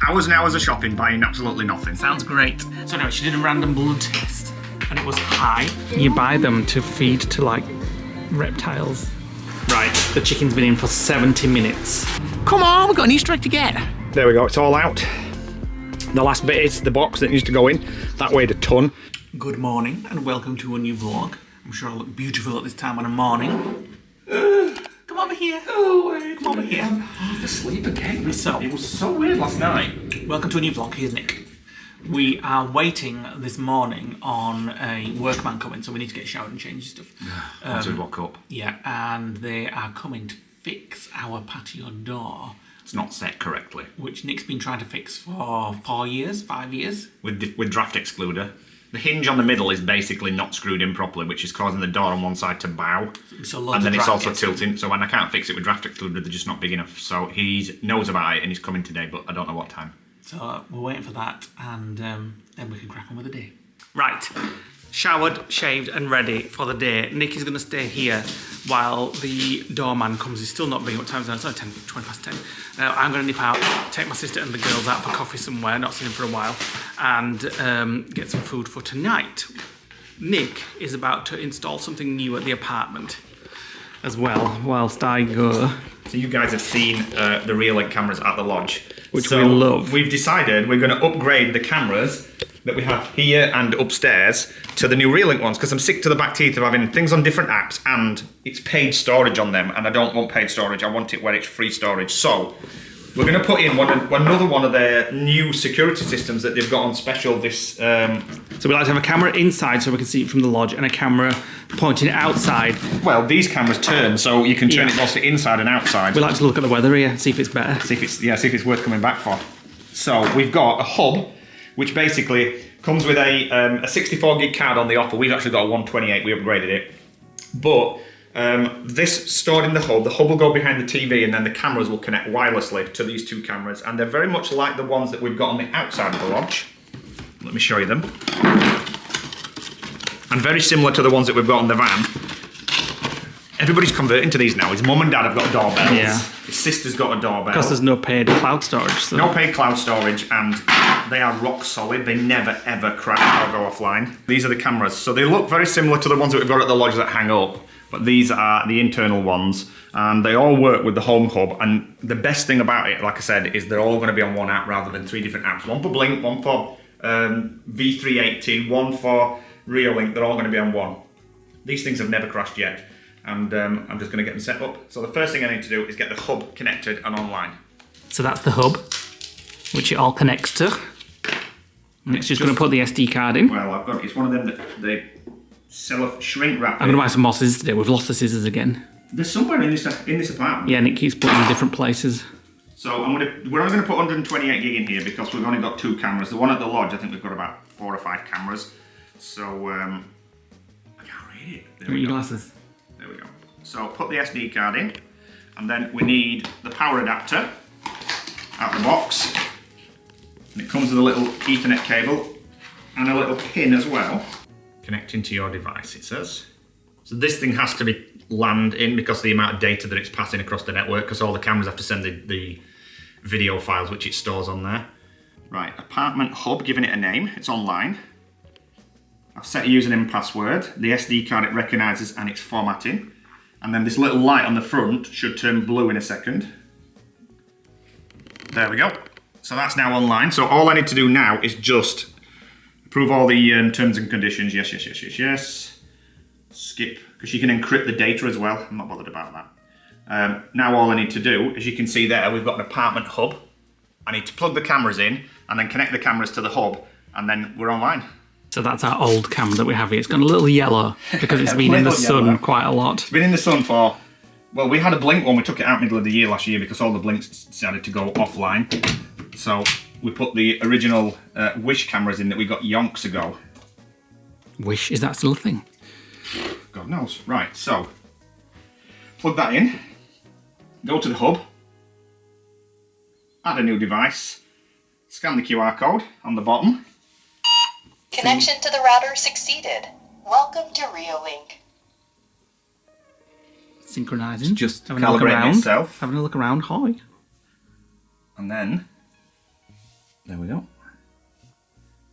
Hours and hours of shopping, buying absolutely nothing. Sounds great. So anyway, she did a random blood test and it was high. You buy them to feed to like reptiles. Right, the chicken's been in for 70 minutes. Come on, we've got an Easter egg to get. There we go, it's all out. The last bit is the box that needs to go in. That weighed a ton. Good morning and welcome to a new vlog. I'm sure I look beautiful at this time on a morning. Come over here. Oh, wait. Come over here. I'm half asleep again. So, it was so weird last night. Welcome to a new vlog. Here's Nick. We are waiting this morning on a workman coming, so we need to get showered and change stuff. Once we walk up. Yeah, and they are coming to fix our patio door. It's not set correctly. Which Nick's been trying to fix for 5 years. With draft excluder. The hinge on the middle is basically not screwed in properly, which is causing the door on one side to bow. So and then it's also tilting, so when I can't fix it with draft excluder, they're just not big enough. So he knows about it and he's coming today, but I don't know what time. So we're waiting for that, and then we can crack on with the day. Right, showered, shaved and ready for the day. Nick is going to stay here while the doorman comes. He's still not being, what time is it? It's only 20 past 10. I'm going to nip out, take my sister and the girls out for coffee somewhere, not seen him for a while, and get some food for tonight. Nick is about to install something new at the apartment as well, whilst I go. So you guys have seen the Reolink cameras at the lodge. Which we love. We've decided we're going to upgrade the cameras that we have here and upstairs to the new Reolink ones, because I'm sick to the back teeth of having things on different apps and it's paid storage on them, and I don't want paid storage. I want it where it's free storage. So we're going to put in another one of their new security systems that they've got on special this... So we like to have a camera inside so we can see it from the lodge, and a camera pointing outside. Well, these cameras turn, so you can turn it both inside and outside. We like to look at the weather here, see if it's better. See if it's worth coming back for. So we've got a hub, which basically comes with a 64 gig card on the offer. We've actually got a 128, we upgraded it. But this stored in the hub will go behind the TV, and then the cameras will connect wirelessly to these two cameras, and they're very much like the ones that we've got on the outside of the lodge. Let me show you them. And very similar to the ones that we've got on the van. Everybody's converting to these now. His mum and dad have got doorbells. Yeah. His sister's got a doorbell. Because there's no paid cloud storage. So. No paid cloud storage, and they are rock solid. They never ever crash or go offline. These are the cameras. So they look very similar to the ones that we've got at the lodge that hang up, but these are the internal ones, and they all work with the home hub. And the best thing about it, like I said, is they're all going to be on one app rather than 3 different apps. One for Blink, one for V380, one for Reolink. They're all going to be on one. These things have never crashed yet, and I'm just going to get them set up. So the first thing I need to do is get the hub connected and online. So that's the hub, which it all connects to. And it's just going to put the SD card in. Well, it's one of them that they sell a shrink wrap. I'm going to buy some more scissors today. We've lost the scissors again. There's somewhere in this apartment. Yeah, and it keeps putting in different places. So we're only going to put 128 gig in here because we've only got 2 cameras. The one at the lodge, I think we've got about 4 or 5 cameras. So I can't read it. There your glasses. There we go. So put the SD card in, and then we need the power adapter out the box. And it comes with a little Ethernet cable and a little pin as well. Connecting to your device, it says. So this thing has to be LANed in because of the amount of data that it's passing across the network, because all the cameras have to send the video files which it stores on there. Right, apartment hub, giving it a name. It's online. I've set a username and password. The SD card it recognises and it's formatting. And then this little light on the front should turn blue in a second. There we go. So that's now online. So all I need to do now is just approve all the terms and conditions. Yes, yes, yes, yes, yes. Skip, because you can encrypt the data as well. I'm not bothered about that. Now all I need to do, as you can see there, we've got an apartment hub. I need to plug the cameras in and then connect the cameras to the hub, and then we're online. So that's our old camera that we have here. It's gone a little yellow because it's been in the sun quite a lot. It's been in the sun for, well, we had a Blink one. We took it out middle of the year last year because all the Blinks decided to go offline. So we put the original Wish cameras in that we got yonks ago. Wish, is that still a thing? God knows. Right, so plug that in, go to the hub, add a new device, scan the QR code on the bottom. Connection to the router succeeded. Welcome to Reolink. Synchronizing. Just having a look calibrating around. itself. Having a look around. Hi. And then There we go.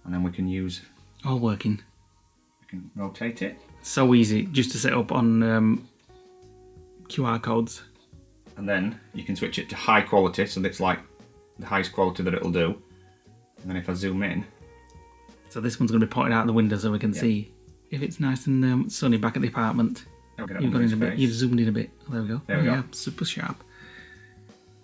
And then we can use... All working. We can rotate it. So easy, just to set up on QR codes. And then you can switch it to high quality, so that's like the highest quality that it'll do. And then if I zoom in... So this one's going to be pointed out the window so we can see if it's nice and sunny back at the apartment. You've gone in a bit. You've zoomed in a bit. Oh, there we go. There we go. Yeah, super sharp.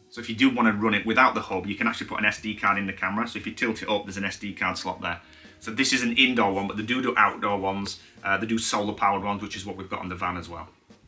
So if you do want to run it without the hub, you can actually put an SD card in the camera. So if you tilt it up, there's an SD card slot there. So this is an indoor one, but they do outdoor ones. They do solar powered ones, which is what we've got on the van as well.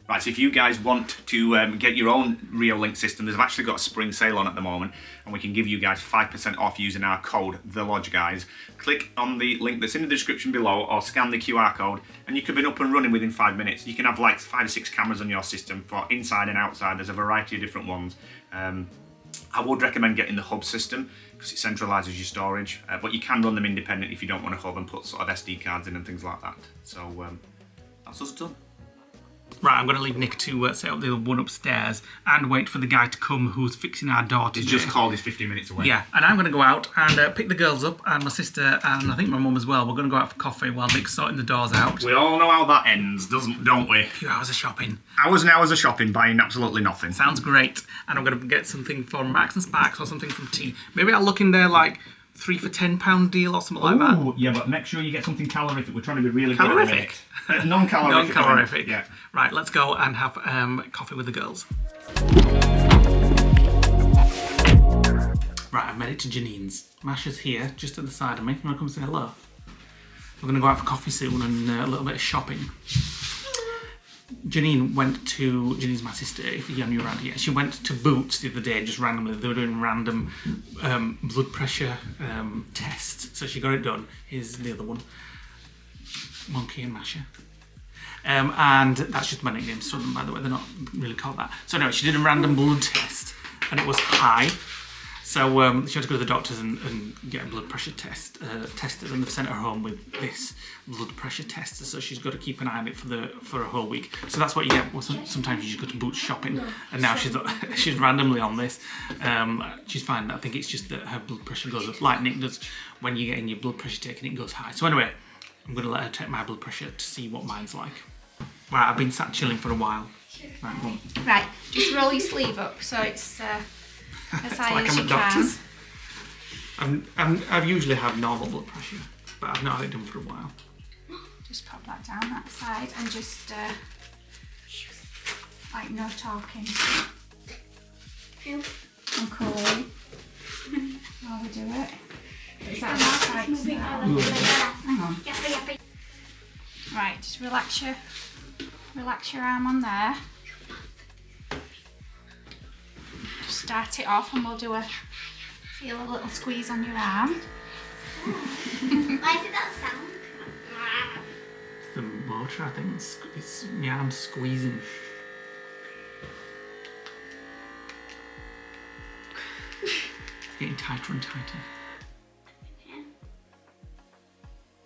Right, so if you guys want to get your own Reolink system, they've actually got a spring sale on at the moment, and we can give you guys 5% off using our code, thelodgeguys. Click on the link that's in the description below, or scan the QR code, and you could be up and running within 5 minutes. You can have like 5 or 6 cameras on your system for inside and outside. There's a variety of different ones. I would recommend getting the hub system because it centralises your storage, but you can run them independent if you don't want a hub and put sort of SD cards in and things like that. So that's us done. Right, I'm going to leave Nick to set up the one upstairs and wait for the guy to come who's fixing our door today. He's just called, he's 15 minutes away. Yeah, and I'm going to go out and pick the girls up, and my sister and I think my mum as well. We're going to go out for coffee while Nick's sorting the doors out. We all know how that ends, don't we? A few hours of shopping. Hours and hours of shopping, buying absolutely nothing. Sounds great. And I'm going to get something from Marks and Sparks or something from Tea. Maybe I'll look in there like 3 for £10 deal or something like that. Yeah, but make sure you get something calorific. We're trying to be really calorific. Good. Non-calorific. Non-calorific. Yeah. Right, let's go and have coffee with the girls. Right, I've made it to Janine's. Masha's here, just at the side of me. You want to come say hello? We're going to go out for coffee soon and a little bit of shopping. Janine's my sister, if you're new around here. She went to Boots the other day, just randomly. They were doing random blood pressure tests, so she got it done. Here's the other one. Monkey and Masha. And that's just my nicknames for them, by the way. They're not really called that. So anyway, she did a random blood test, and it was high. So she had to go to the doctors and get a blood pressure test tested, and they've sent her home with this blood pressure tester. So she's got to keep an eye on it for a whole week. So that's what you get. Well, sometimes you just go to Boots shopping, and now she's randomly on this. She's fine. I think it's just that her blood pressure goes up, like Nick does when you're getting your blood pressure taken. It goes high. So anyway, I'm going to let her take my blood pressure to see what mine's like. Right, I've been sat chilling for a while. Right, go on. Right, just roll your sleeve up so it's as high like as I'm you at doctor's. I've usually had normal blood pressure, but I've not had it done for a while. Just pop that down that side and just like no talking. And cool. While we do it. Is that right? Hang on. Right, just relax your arm on there. Just start it off and we'll feel a little squeeze on your arm. Why did that sound? The motor, I think, it's my arm squeezing. It's getting tighter and tighter.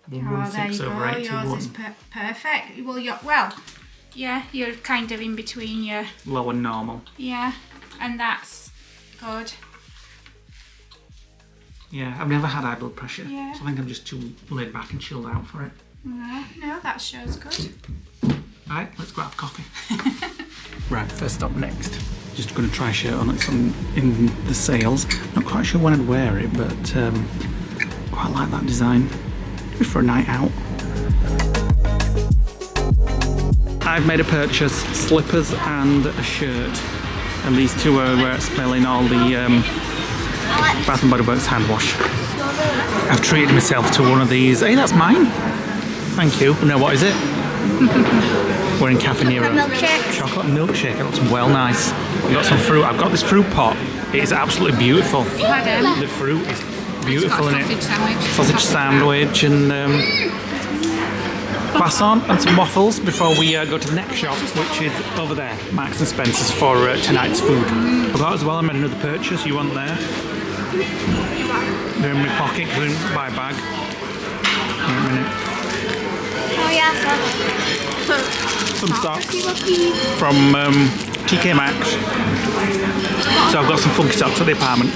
116 over 821. Yours is perfect. You're kind of in between your... Low and normal. Yeah, and that's good. Yeah, I've never had high blood pressure. Yeah. So I think I'm just too laid back and chilled out for it. No, that shows good. Right, let's go have coffee. Right, first up next. Just going to try a shirt on. It's in the sales. Not quite sure when I'd wear it, but quite like that design. Maybe for a night out. I've made a purchase, slippers and a shirt. And these two are smelling all the Bath & Body Works hand wash. I've treated myself to one of these. Hey, that's mine. Thank you. No, what is it? We're in Cafe Nero. Chocolate milkshake. It looks well nice. We've got some fruit. I've got this fruit pot. It is absolutely beautiful. The fruit is beautiful in it. Sausage sandwich and croissant and some waffles before we go to the next shop, which is over there, Marks and Spencer's, for tonight's food. Forgot as well, I made another purchase. You want there? They're in my pocket because I didn't buy a bag. Wait a minute. Oh yeah. Some socks from TK Maxx. So I've got some funky socks at the apartment.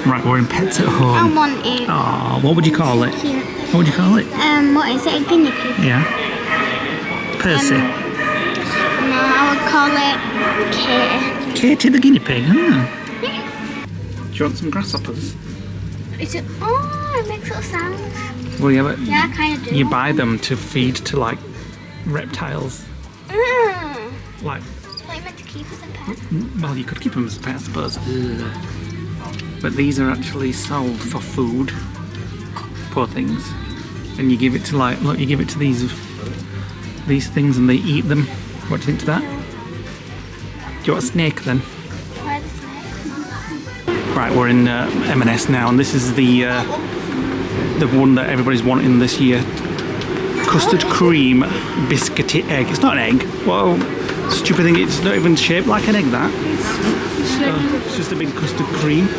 Right, we're in Pets at I Home. want it. Oh, what would you call it? Cute. What would you call it? What is it? A guinea pig? Yeah. Percy. No, I would call it Katie. Katie the guinea pig. Hmm. Do you want some grasshoppers? Is it? Oh, it makes little sounds. Well, yeah, but Yeah, I kind of do. you buy them to feed to like reptiles. Like, What you meant to keep as a pet? well, you could keep them as a pet, I suppose. Ugh. But these are actually sold for food. Poor things. And you give it to like, look, you give it to these things and they eat them. What do you think to that? Do you want a snake then? Where the snake? Right, we're in M&S now, and this is the one that everybody's wanting this year. Custard cream biscuity egg. It's not an egg. Well, stupid thing. It's not even shaped like an egg. That. It's just a big custard cream.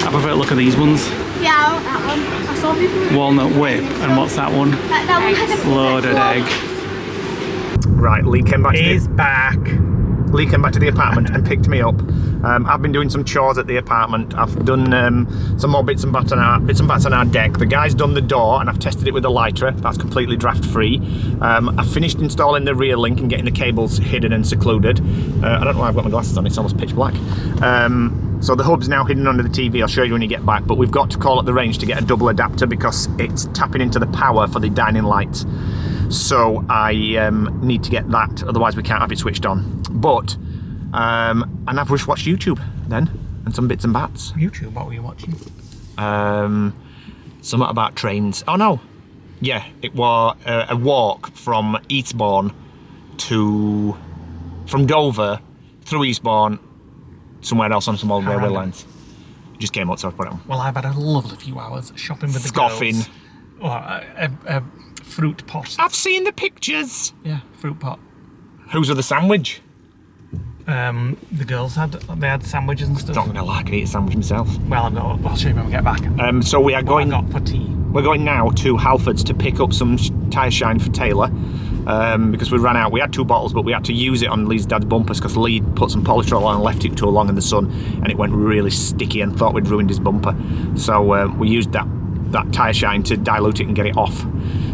I prefer to look at these ones. Yeah, I want that one. I saw people. Walnut whip, and what's that one? That one has a Loaded egg. Right, Lee came back. He's back. Lee came back to the apartment and picked me up. I've been doing some chores at the apartment. I've done some more bits and bats on our deck. The guy's done the door and I've tested it with a lighter. That's completely draft free. I've finished installing the rear link and getting the cables hidden and secluded. I don't know why I've got my glasses on, it's almost pitch black. So the hub's now hidden under the TV. I'll show you when you get back, but we've got to call at the range to get a double adapter because it's tapping into the power for the dining lights. So I need to get that, otherwise we can't have it switched on. But, and I've just watched YouTube then, and some bits and bats. YouTube, what were you watching? Something about trains. Oh no, yeah, it was a walk from Eastbourne from Dover through Eastbourne, somewhere else on some old railway lines. It just came up, so I put it on. Well, I've had a lovely few hours shopping with the Scoffing. girls. Oh, a fruit pot. I've seen the pictures. Yeah, fruit pot. Who's with the sandwich? The girls had sandwiches and stuff. Not gonna like it, eat a sandwich myself. Well, I'll show you when we get back. So we are going. What I got for tea. We're going now to Halfords to pick up some tyre shine for Taylor because we ran out. We had 2 bottles, but we had to use it on Lee's dad's bumpers because Lee put some polytrol on and left it too long in the sun, and it went really sticky and thought we'd ruined his bumper. So we used that tyre shine to dilute it and get it off.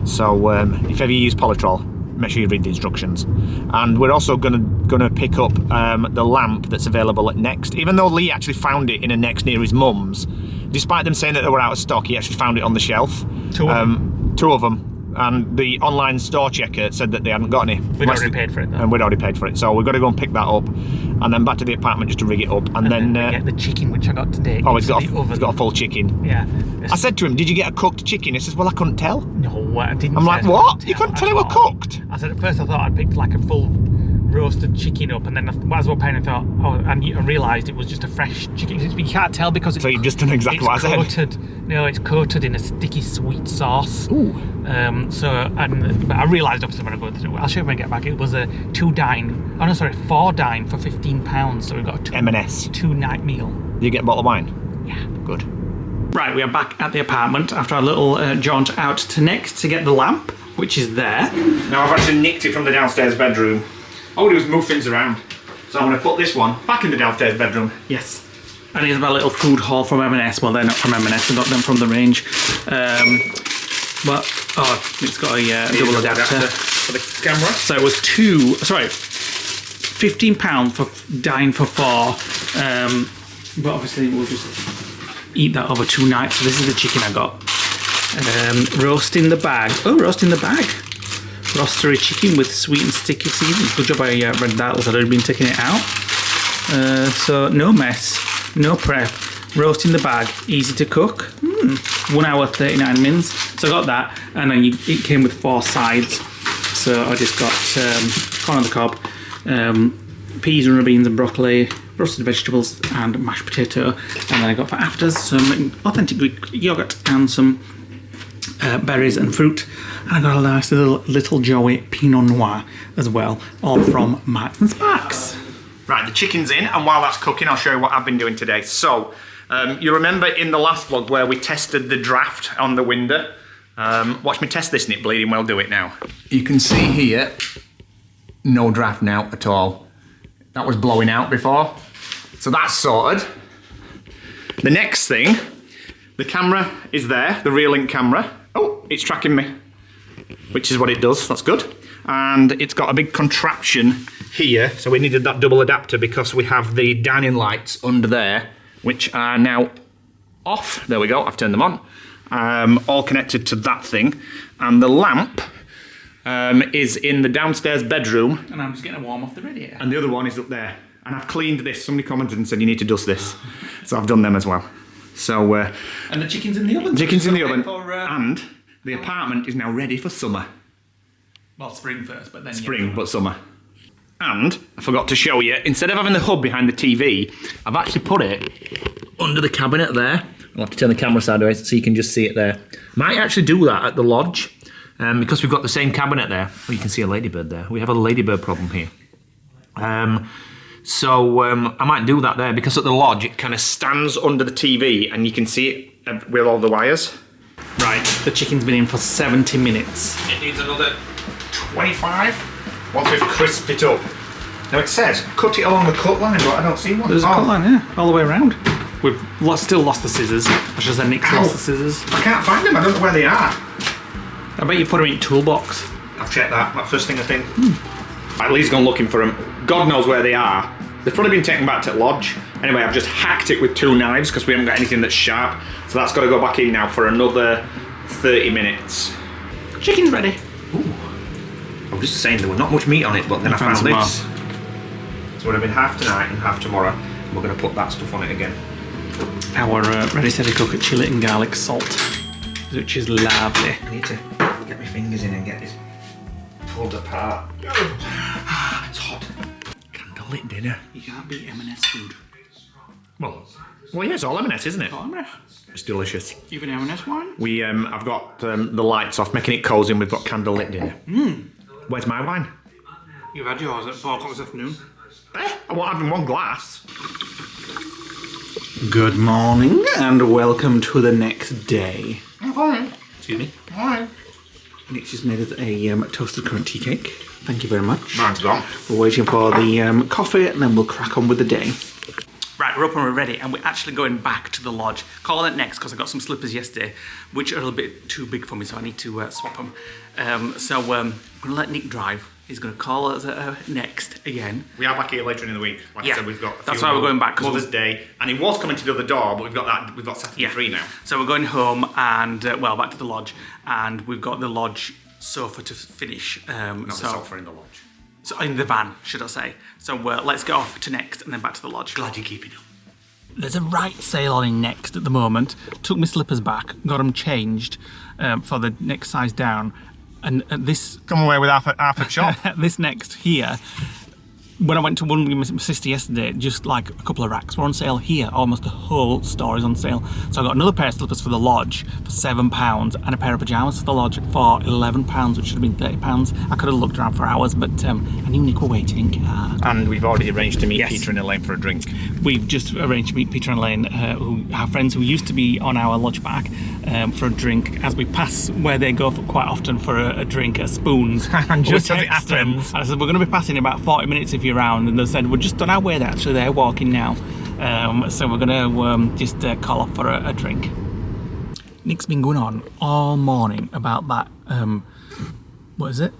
So if ever you use polytrol, make sure you read the instructions. And we're also gonna pick up the lamp that's available at Next. Even though Lee actually found it in a Next near his mum's, despite them saying that they were out of stock, he actually found it on the shelf. 2 of them. And the online store checker said that they hadn't got any. We'd already paid for it though. And we'd already paid for it. So we've got to go and pick that up and then back to the apartment just to rig it up. And then get the chicken which I got today. Oh, he's got a full chicken. Yeah. I said to him, did you get a cooked chicken? He says, well, I couldn't tell. No, I didn't. I'm like, what? You couldn't tell it were cooked? I said at first I thought I'd picked like a full roasted chicken up, and then as well paying, I thought, I realised it was just a fresh chicken. You can't tell because So you've just done exactly what I said. No, it's coated in a sticky sweet sauce. Ooh. But I realised obviously when I go through. I'll show you when I get back. It was a 4 dine for £15. So we got a M&S. 2-night meal. Did you get a bottle of wine? Yeah. Good. Right, we are back at the apartment after our little jaunt out to Next to get the lamp, which is there. Now I've actually nicked it from the downstairs bedroom. All I do is move things around. So I'm going to put this one back in the downstairs bedroom. Yes. And here's my little food haul from M&S. Well, they're not from M&S, I got them from the range. It's got a double adapter for the camera. So it was £15 for dine for 4. But obviously we'll just eat that over 2 nights. So this is the chicken I got. Roast in the bag. Oh, roast in the bag. Roastery chicken with sweet and sticky seasoning. Good job I read that, as I'd been taking it out. So no mess, no prep. Roast in the bag, easy to cook. 1 hour 39 minutes. So I got that, and then it came with 4 sides. So I just got corn on the cob, peas and beans and broccoli, roasted vegetables and mashed potato. And then I got for afters some authentic Greek yogurt and some berries and fruit. And I got a nice little Joey Pinot Noir as well, all from Marks and Sparks. Right, the chicken's in, and while that's cooking, I'll show you what I've been doing today. So, you remember in the last vlog where we tested the draft on the window? Watch me test this and it bleeding well, do it now. You can see here, no draft now at all. That was blowing out before. So that's sorted. The next thing, the camera is there, the Rear-Link camera. Oh, it's tracking me, which is what it does, that's good. And it's got a big contraption here, so we needed that double adapter because we have the dining lights under there, which are now off. There we go, I've turned them on. All connected to that thing. And the lamp is in the downstairs bedroom. And I'm just getting a warm off the radiator. And the other one is up there. And I've cleaned this. Somebody commented and said you need to dust this. So I've done them as well. So and the chicken's in the oven. Chicken's in the oven. And the apartment is now ready for summer. Well, spring first, but then spring, but summer. And I forgot to show you, instead of having the hub behind the TV, I've actually put it under the cabinet there. I'll have to turn the camera sideways so you can just see it there. Might actually do that at the lodge because we've got the same cabinet there. Oh, you can see a ladybird there. We have a ladybird problem here. So I might do that there because at the lodge it kind of stands under the TV and you can see it with all the wires. Right, the chicken's been in for 70 minutes. It needs another 25 once we've crisped it up. Now it says cut it along the cut line, but I don't see one. There's a cut line, yeah, all the way around. We've still lost the scissors. I should say Nick's lost the scissors. I can't find them, I don't know where they are. I bet you put them in toolbox. I've checked that, that's the first thing I think. At least gone looking for them. God knows where they are. They've probably been taken back to the lodge. Anyway, I've just hacked it with 2 knives because we haven't got anything that's sharp. So that's got to go back in now for another 30 minutes. Chicken's ready. Ooh. I was just saying there was not much meat on it, but then I found this. So it would have been half tonight and half tomorrow. And we're going to put that stuff on it again. Our ready steady cook chili and garlic salt, which is lovely. I need to get my fingers in and get this pulled apart. It's hot. Candlelit dinner. You can't beat M&S food. Well, yeah, it's all M&S, isn't it? Oh, M&S. It's delicious. Even M&S wine? We, I've got the lights off, making it cosy, and we've got candlelit dinner. Where's my wine? You've had yours at 4 o'clock this afternoon. I won't have in one glass. Good morning and welcome to the next day. Hi. Excuse me. Hi. Nick's just made us a toasted currant tea cake. Thank you very much. Mine's gone. We're waiting for the coffee and then we'll crack on with the day. Right, we're up and we're ready and we're actually going back to the lodge. Calling it next because I got some slippers yesterday which are a little bit too big for me, so I need to swap them. So I'm going to let Nick drive. He's going to call us next again. We are back here later in the week. Like I said, we've got that's why we're going back. Mother's Day, and he was coming to the other door, but we've got Saturday free now. So we're going home and well, back to the lodge, and we've got the lodge sofa to finish. Not the sofa in the lodge. So in the van, should I say? So let's go off to Next and then back to the lodge. Glad you're keeping up. There's a right sale on in Next at the moment. Took my slippers back, got them changed for the next size down. And this... Come away with half a shop. This Next here, when I went to one with my sister yesterday, just like a couple of racks were on sale. Here, almost the whole store is on sale. So I got another pair of slippers for the lodge for £7 and a pair of pyjamas for the lodge for £11, which should have been £30. I could have looked around for hours, but I knew Nick were waiting in car. And we've already arranged to meet Peter and Elaine for a drink. We've just arranged to meet Peter and Elaine, who are friends who used to be on our lodge back, for a drink as we pass where they go for quite often for a drink at Spoons. And just as it happens, I said, we're going to be passing in about 40 minutes if you're around, and they said, we're just on our way there, actually, they're walking now. So we're going to just call up for a drink. Nick's been going on all morning about that, what is it?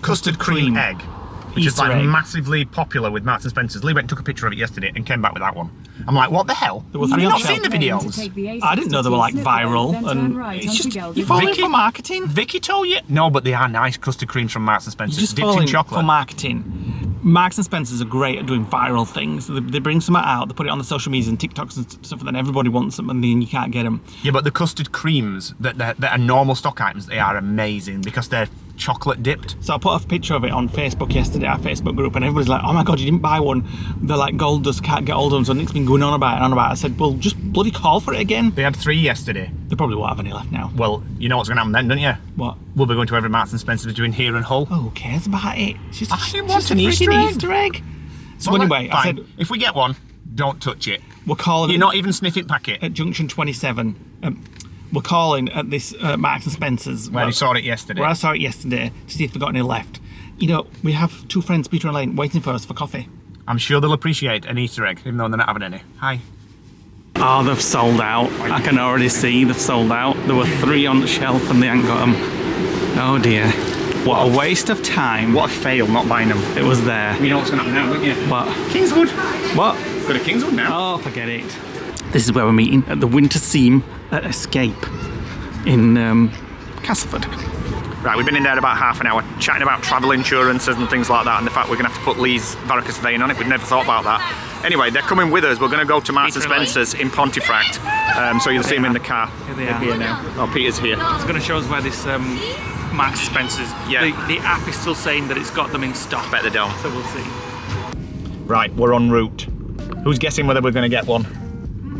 Custard cream egg. Which Easter is like egg. massively popular with Marks and Spencer's. Lee went and took a picture of it yesterday and came back with that one. I'm like, what the hell? There were Have three you on not seen the shelf. videos? I didn't know they were like viral, and it's just, you're falling for marketing. Vicky told you? No, but they are nice custard creams from Marks and Spencer's. You're just dipped in falling chocolate. for marketing. Marks and Spencer's are great at doing viral things. They bring something out, they put it on the social media and TikToks and stuff, and then everybody wants them, and then you can't get them. Yeah, but the custard creams that are normal stock items, they are amazing because they're chocolate dipped. So I put a picture of it on Facebook yesterday, our Facebook group, and everybody's like, oh my god, you didn't buy one. They're like gold dust, can't get hold of them. So Nick's been going on about it. I said, well, just bloody call for it again. They had 3 yesterday. They probably won't have any left now. Well, you know what's going to happen then, don't you? What? We'll be going to every Marks and Spencer's between here and Hull. Oh, who cares about it? It's just, I it's want just an a Easter freaking egg. Easter egg. So Well, anyway, I fine. said, if we get one, don't touch it. we're calling You're not even sniffing packet. at Junction 27. We're calling at this Marks and Spencer's. Where you saw it yesterday. Where I saw it yesterday to see if they've got any left. You know, we have 2 friends, Peter and Elaine, waiting for us for coffee. I'm sure they'll appreciate an Easter egg, even though they're not having any. Hi. Oh, they've sold out. I can already see they've sold out. There were 3 on the shelf and they ain't got them. Oh dear. What a waste of time. What a fail not buying them. It was there. You know what's going to happen now, don't you? What? Kingswood. What? Go to Kingswood now. Oh, forget it. This is where we're meeting at the Winter Seam at Escape in Castleford. Right, we've been in there about half an hour chatting about travel insurances and things like that, and the fact we're going to have to put Lee's varicose vein on it. We'd never thought about that. Anyway, they're coming with us. We're going to go to Marks and Spencer's in Pontefract, so you'll see them in the car. Here they are. Here now. Oh, Peter's here. It's going to show us where this Marks and Spencer's. Yeah. The app is still saying that it's got them in stock. Bet they don't. So we'll see. Right, we're en route. Who's guessing whether we're going to get one?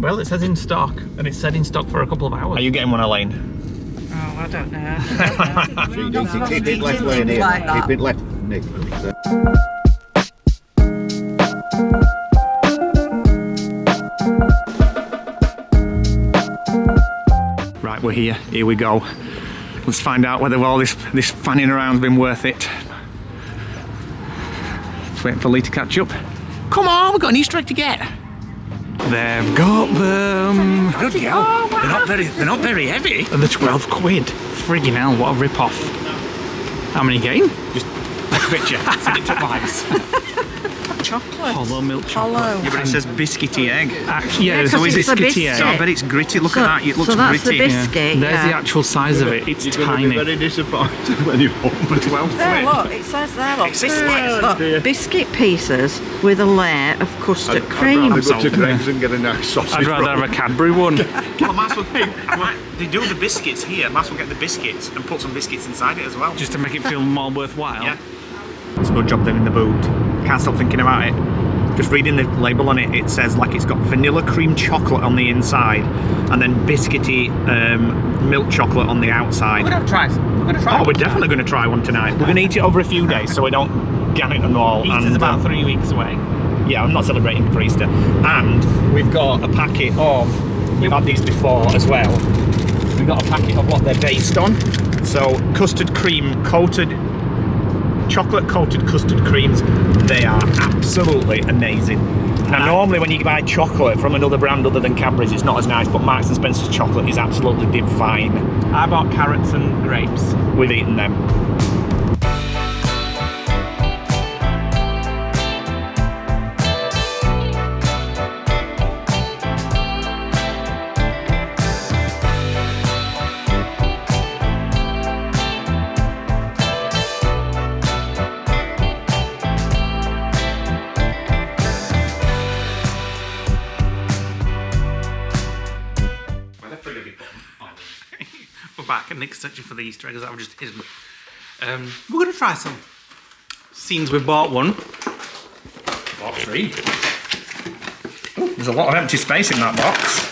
Well, it says in stock, and it's said in stock for a couple of hours. Are you getting one, Elaine? Oh, I don't know. Keep it left lane here. Keep it left, Nick. Right, we're here. Here we go. Let's find out whether all this fanning around's been worth it. Just waiting for Lee to catch up. Come on, we've got an Easter egg to get. They've got them. Bloody hell. They're not very heavy. And the 12 quid. Friggin' hell, what a rip-off. How many gain? Just a picture. Send it to Vibes. Chocolate. Hollow milk chocolate. Hollow. Yeah, but it says biscuity egg. Actually, yeah, Yeah, so 'cause is it's a biscuity biscuit. egg. So I bet it's gritty. Look at that. It looks so that's gritty. the biscuit. There's the actual size of it. It's You're going to be tiny. very disappointed when you open 12 There, quid. look, it says there, look, It's biscuits. Look, dear. biscuit pieces with a layer of custard I'd cream. rather go sold. to Greg's and get a nice sausage I'd rather roll. have a Cadbury one. Well, might as well they do the biscuits here. Might as well get the biscuits and put some biscuits inside it as well. Just to make it feel more worthwhile. Yeah. It's a good job they're in the boot. Can't stop thinking about it. Just reading the label on it, it says like it's got vanilla cream chocolate on the inside and then biscuity milk chocolate on the outside. We're going to try some. We're going to try Oh, we're definitely going to try one tonight. We're going to eat it over a few days so we don't gan it and all. Easter's about 3 weeks away. Yeah, I'm not celebrating for Easter. And we've got a packet of, we've had these before as well. We've got a packet of what they're based on. So custard cream coated, chocolate coated custard creams. They are absolutely amazing. Now normally when you buy chocolate from another brand other than Cadbury's, it's not as nice, but Marks and Spencer's chocolate is absolutely divine. I bought carrots and grapes. We've eaten them. We're back and Nick's searching for the Easter eggs that I've just hidden. We're going to try some. Seems we bought one. Bought 3. Ooh, there's a lot of empty space in that box.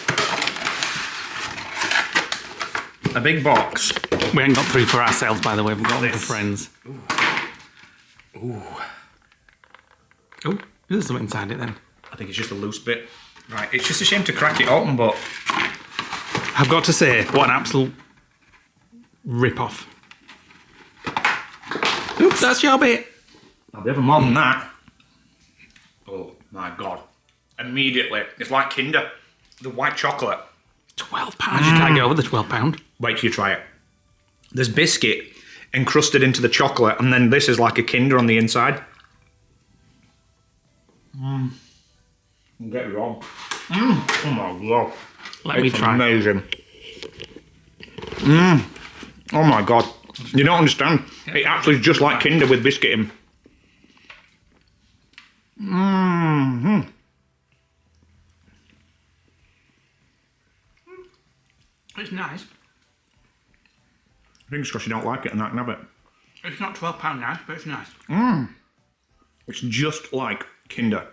A big box. We ain't got 3 for ourselves, by the way. We've got one for This. friends. Ooh. Oh, there's something inside it then. I think it's just a loose bit. Right, it's just a shame to crack it open, but I've got to say, what an absolute rip-off. Oops, that's your bit. I'll be even more than that. Oh my god. Immediately, it's like Kinder. The white chocolate. £12. You can't get over the £12. Wait till you try it. There's biscuit encrusted into the chocolate, and then this is like a Kinder on the inside. Don't get it wrong. Oh my god. Let me It's try. amazing. Oh my god. You don't understand. It actually is just like Kinder with biscuit in. It's nice. I think it's because you don't like it and I can have it. It's not £12 nice, but it's nice. It's just like Kinder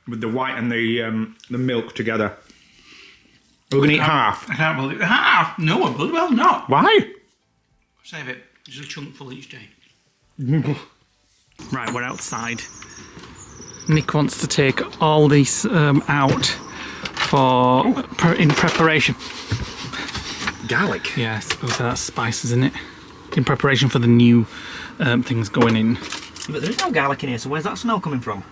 with the white and the milk together. We're going to eat half. I can't believe it. Half? No, I bloody well not. Why? Save it. Just a chunk full each day. Right, we're outside. Nick wants to take all these out for in preparation. Garlic. Yes, both that's spices in it. In preparation for the new things going in. But there's no garlic in here, so where's that smell coming from?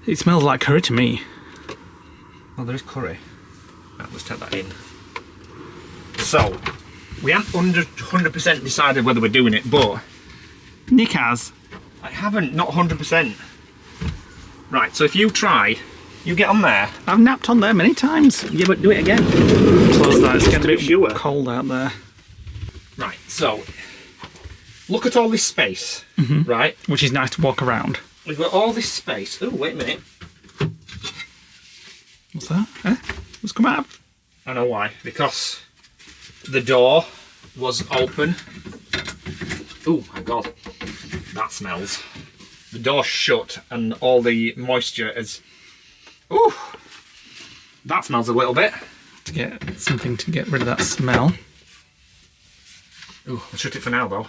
It smells like curry to me. Well, there is curry. Let's take that in. So, we haven't 100% decided whether we're doing it, but... Nick has. I haven't, not 100%. Right, so if you try, you get on there. I've napped on there many times. Yeah, but do it again. Close that, it's getting a bit sure. cold out there. Right, so, look at all this space, right? Which is nice to walk around. We've got all this space. Oh, wait a minute. What's that? Eh? What's come out? I know why. Because the door was open. Oh my god, that smells. The door's shut and all the moisture is... Ooh, that smells a little bit. To get something to get rid of that smell. Ooh, I'll shut it for now though.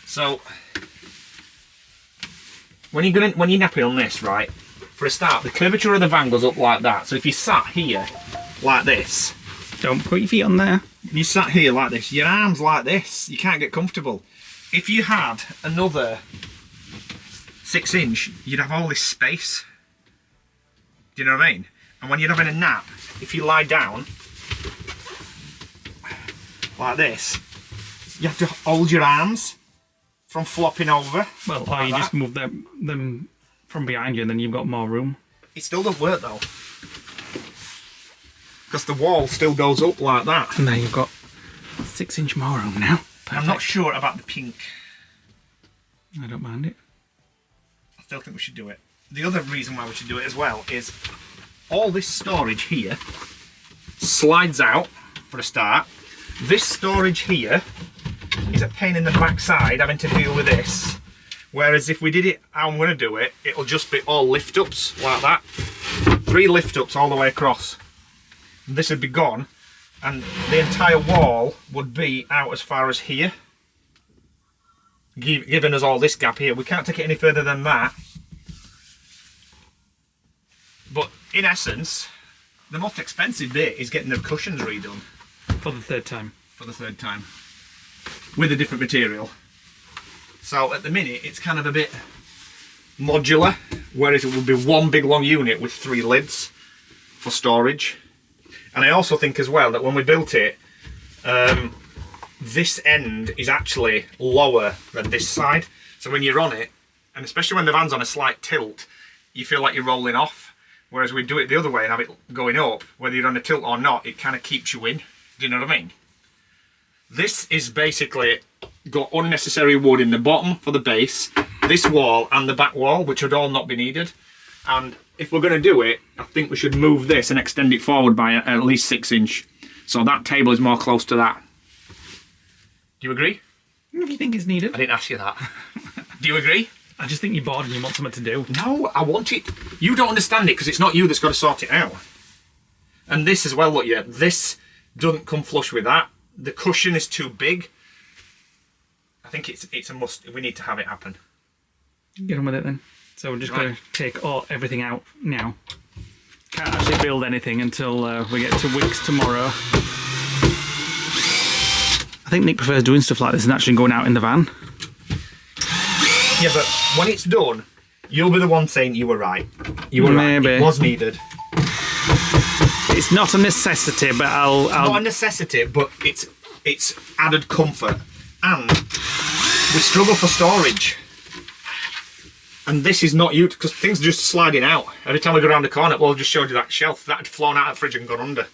So, when you're napping on this, right, for a start, the curvature of the van goes up like that. So if you sat here like this... Don't put your feet on there. You sat here like this, your arms like this, you can't get comfortable. If you had another 6-inch, you'd have all this space. Do you know what I mean? And when you're having a nap, if you lie down like this, you have to hold your arms from flopping over. Well, or like you just move them from behind you and then you've got more room. It still doesn't work though. Because the wall still goes up like that. And now you've got 6-inch more room now. Perfect. I'm not sure about the pink. I don't mind it. I still think we should do it. The other reason why we should do it as well is all this storage here slides out for a start. This storage here is a pain in the backside having to deal with this. Whereas if we did it how I'm going to do it, it'll just be all lift ups like that. 3 lift ups all the way across. This would be gone and the entire wall would be out as far as here, giving us all this gap here. We can't take it any further than that. But in essence, the most expensive bit is getting the cushions redone. For the third time. For the third time. With a different material. So at the minute it's kind of a bit modular, whereas it would be one big long unit with 3 lids for storage. And I also think as well that when we built it, this end is actually lower than this side. So when you're on it, and especially when the van's on a slight tilt, you feel like you're rolling off. Whereas we do it the other way and have it going up, whether you're on a tilt or not, it kind of keeps you in. Do you know what I mean? This is basically got unnecessary wood in the bottom for the base, this wall and the back wall, which would all not be needed. And if we're going to do it, I think we should move this and extend it forward by at least 6-inch. So that table is more close to that. Do you agree? If you think it's needed. I didn't ask you that. Do you agree? I just think you're bored and you want something to do. No, I want it. You don't understand it because it's not you that's got to sort it out. And this as well, look, yeah, this doesn't come flush with that. The cushion is too big. I think it's a must. We need to have it happen. Get on with it then. So we're just going to take everything out now. Can't actually build anything until we get to Wicks tomorrow. I think Nick prefers doing stuff like this and actually going out in the van. Yeah, but when it's done, you'll be the one saying you were right. You were right. It was needed. It's not a necessity, but I'll... Not a necessity, but it's added comfort. And we struggle for storage. And this is not you, because things are just sliding out. Every time we go around the corner, well, I've just showed you that shelf. That had flown out of the fridge and gone under.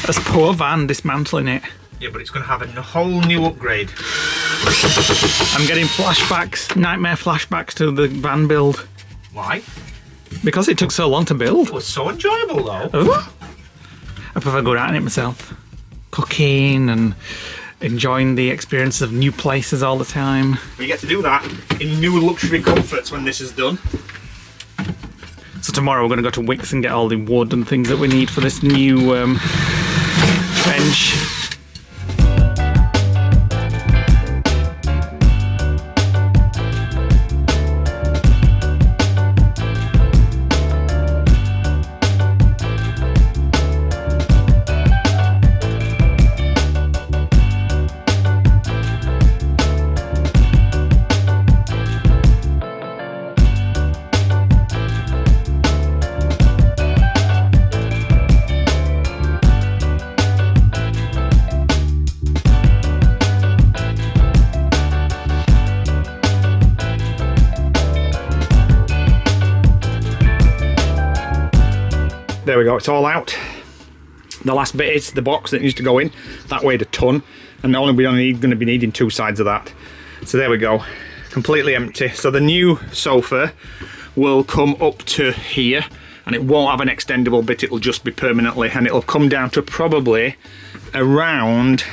This poor van dismantling it. Yeah, but it's going to have a whole new upgrade. I'm getting flashbacks, nightmare flashbacks to the van build. Why? Because it took so long to build. It was so enjoyable though. Oh. I prefer going out in it myself. Cooking and enjoying the experience of new places all the time. We get to do that in new luxury comforts when this is done. So tomorrow we're going to go to Wickes and get all the wood and things that we need for this new bench. There we go, it's all out. The last bit is the box that needs to go in. That weighed a ton, and we're only going to be needing 2 sides of that. So there we go, completely empty. So the new sofa will come up to here, and it won't have an extendable bit, it'll just be permanently, and it'll come down to probably around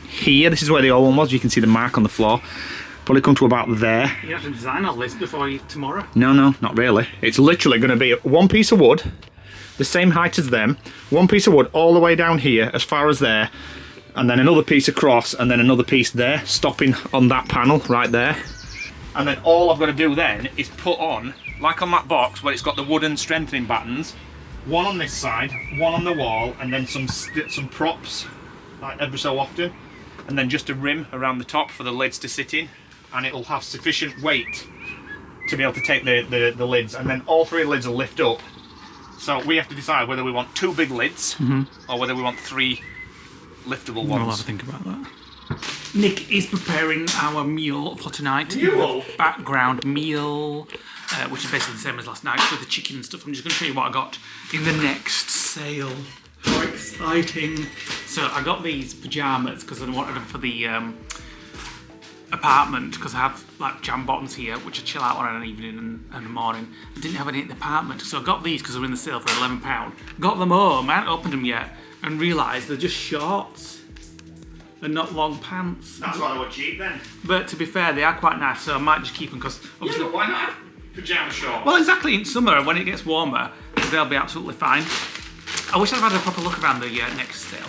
here. This is where the old one was, you can see the mark on the floor. Probably come to about there. You have to design all this before tomorrow? No, not really. It's literally going to be one piece of wood, the same height as them, one piece of wood all the way down here as far as there, and then another piece across, and then another piece there, stopping on that panel right there. And then all I've got to do then is put on, like on that box where it's got the wooden strengthening battens, one on this side, one on the wall, and then some props, like every so often, and then just a rim around the top for the lids to sit in, and it'll have sufficient weight to be able to take the lids, and then all 3 lids will lift up. So we have to decide whether we want 2 big lids or whether we want 3 liftable ones. We'll have to think about that. Nick is preparing our meal for tonight. Meal? Background meal, which is basically the same as last night with the chicken and stuff. I'm just going to show you what I got in the next sale. How exciting. So I got these pyjamas because I wanted them for the apartment, because I have like jam bottoms here which I chill out on an evening and a morning. I didn't have any in the apartment, so I got these because they were in the sale for £11. Got them home, I hadn't opened them yet, and realised they're just shorts and not long pants. That's why they were cheap then. But to be fair, they are quite nice, so I might just keep them because obviously. Yeah, but why not have pyjama shorts? Well, exactly, in summer when it gets warmer, they'll be absolutely fine. I wish I'd had a proper look around the next sale,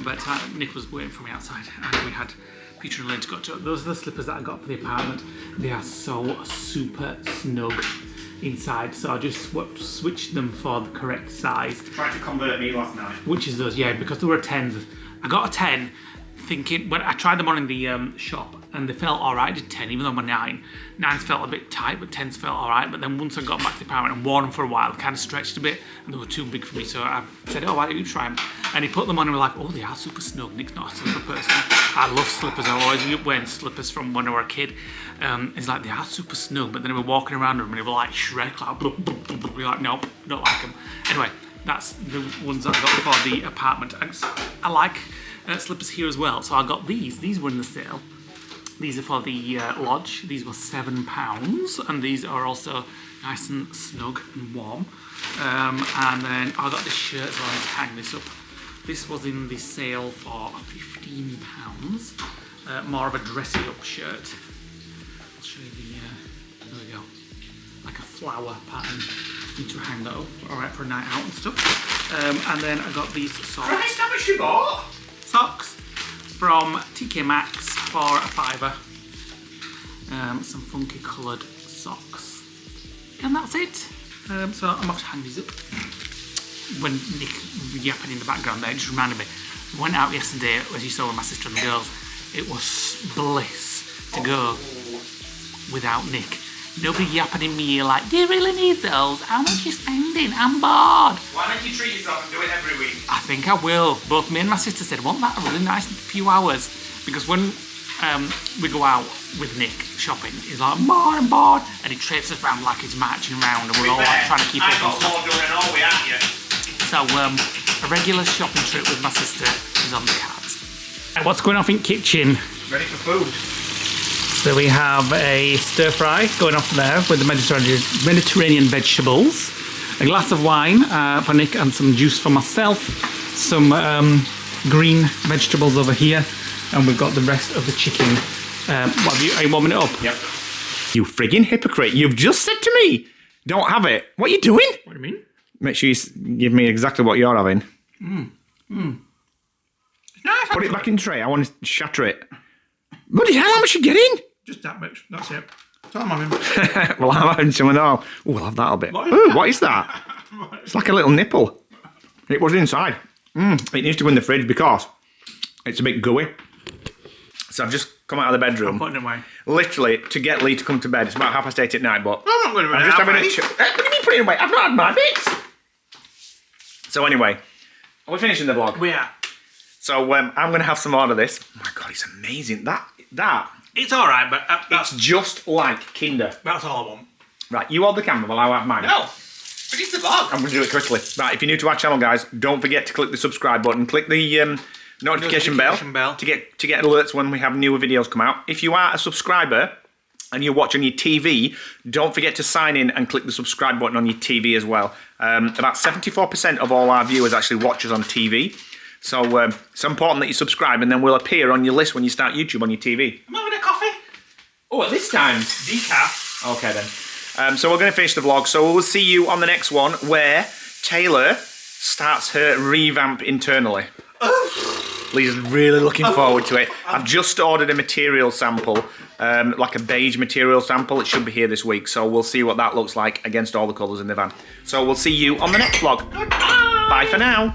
but Nick was waiting for me outside, and we had Peter and Lynch got to. Those are the slippers that I got for the apartment. They are so super snug inside, so I just switched them for the correct size. Tried to convert me last night. Which is those, yeah, because they were 10s. I got a 10 thinking, when I tried them on in the shop, and they felt alright. I did 10, even though I'm a 9. 9s felt a bit tight, but 10s felt alright. But then once I got back to the apartment and wore them for a while, they kind of stretched a bit, and they were too big for me. So I said, oh, why don't you try them? And he put them on, and we were like, oh, they are super snug. Nick's not a slipper person. I love slippers. I always wearing slippers from when I was a kid. It's like, they are super snug, but then we were walking around them, and they were like Shrek, like, blub, blub, blub, blub. We're like, nope, don't like them. Anyway, that's the ones that I got for the apartment. And I like slippers here as well, so I got these. These were in the sale. These are for the lodge. These were £7, and these are also nice and snug and warm. And then I got this shirt, so I'll hang this up. This was in the sale for £15. More of a dressy up shirt. I'll show you the, there we go, like a flower pattern. Need to hang that up, alright, for a night out and stuff. And then I got these socks. Christ, how much you bought? Socks from TK Maxx for £5. Some funky coloured socks. And that's it. So I'm off to hang these up. When Nick was yapping in the background there, it just reminded me. We went out yesterday, as you saw with my sister and the girls. It was bliss to go without Nick. Nobody yapping in me ear like, do you really need those? How much are you spending? I'm bored. Why don't you treat yourself and do it every week? I think I will. Both me and my sister said, wasn't that a really nice few hours? Because when we go out with Nick shopping, he's like, I'm bored, and he traipses around like he's marching around, and we're all like trying to keep up and stuff. I've got more doing all we at you. So a regular shopping trip with my sister is on the cards. What's going off in kitchen? Ready for food. So we have a stir fry going off there with the Mediterranean vegetables, a glass of wine for Nick and some juice for myself, some green vegetables over here, and we've got the rest of the chicken. Are you warming it up? Yep. You friggin' hypocrite. You've just said to me, don't have it. What are you doing? What do you mean? Make sure you give me exactly what you're having. Nice. Put it back in the tray. I want to shatter it. Bloody hell, how much you getting? Just that much. That's it. That's all I'm having. Well, I'm having some of all. Oh, we'll have that a bit. What is that? It's like a little nipple. It was inside. It needs to go in the fridge because it's a bit gooey. So I've just come out of the bedroom. I'm putting it away. Literally, to get Lee to come to bed. It's about 8:30 at night, but I'm not going to bed. I'm just having a what do you mean putting it away? I've not had my bits. So anyway, are we finishing the vlog? We are. So I'm going to have some more of this. Oh my God, it's amazing. That. It's all right, but It's just like Kinder. that's all I want. Right, you hold the camera while I have mine. No. Finish the vlog. I'm going to do it quickly. Right, if you're new to our channel, guys, don't forget to click the subscribe button. Click the notification bell to get alerts when we have newer videos come out. If you are a subscriber and you watch on your TV, don't forget to sign in and click the subscribe button on your TV as well. About 74% of all our viewers actually watch us on TV. So it's important that you subscribe, and then we'll appear on your list when you start YouTube on your TV. I'm having a coffee. Oh, at this time? Decaf. Okay then. So we're going to finish the vlog. So we'll see you on the next one where Taylor starts her revamp internally. Lee's really looking forward to it. I've just ordered a material sample, like a beige material sample. It should be here this week. So we'll see what that looks like against all the colours in the van. So we'll see you on the next vlog. Bye for now.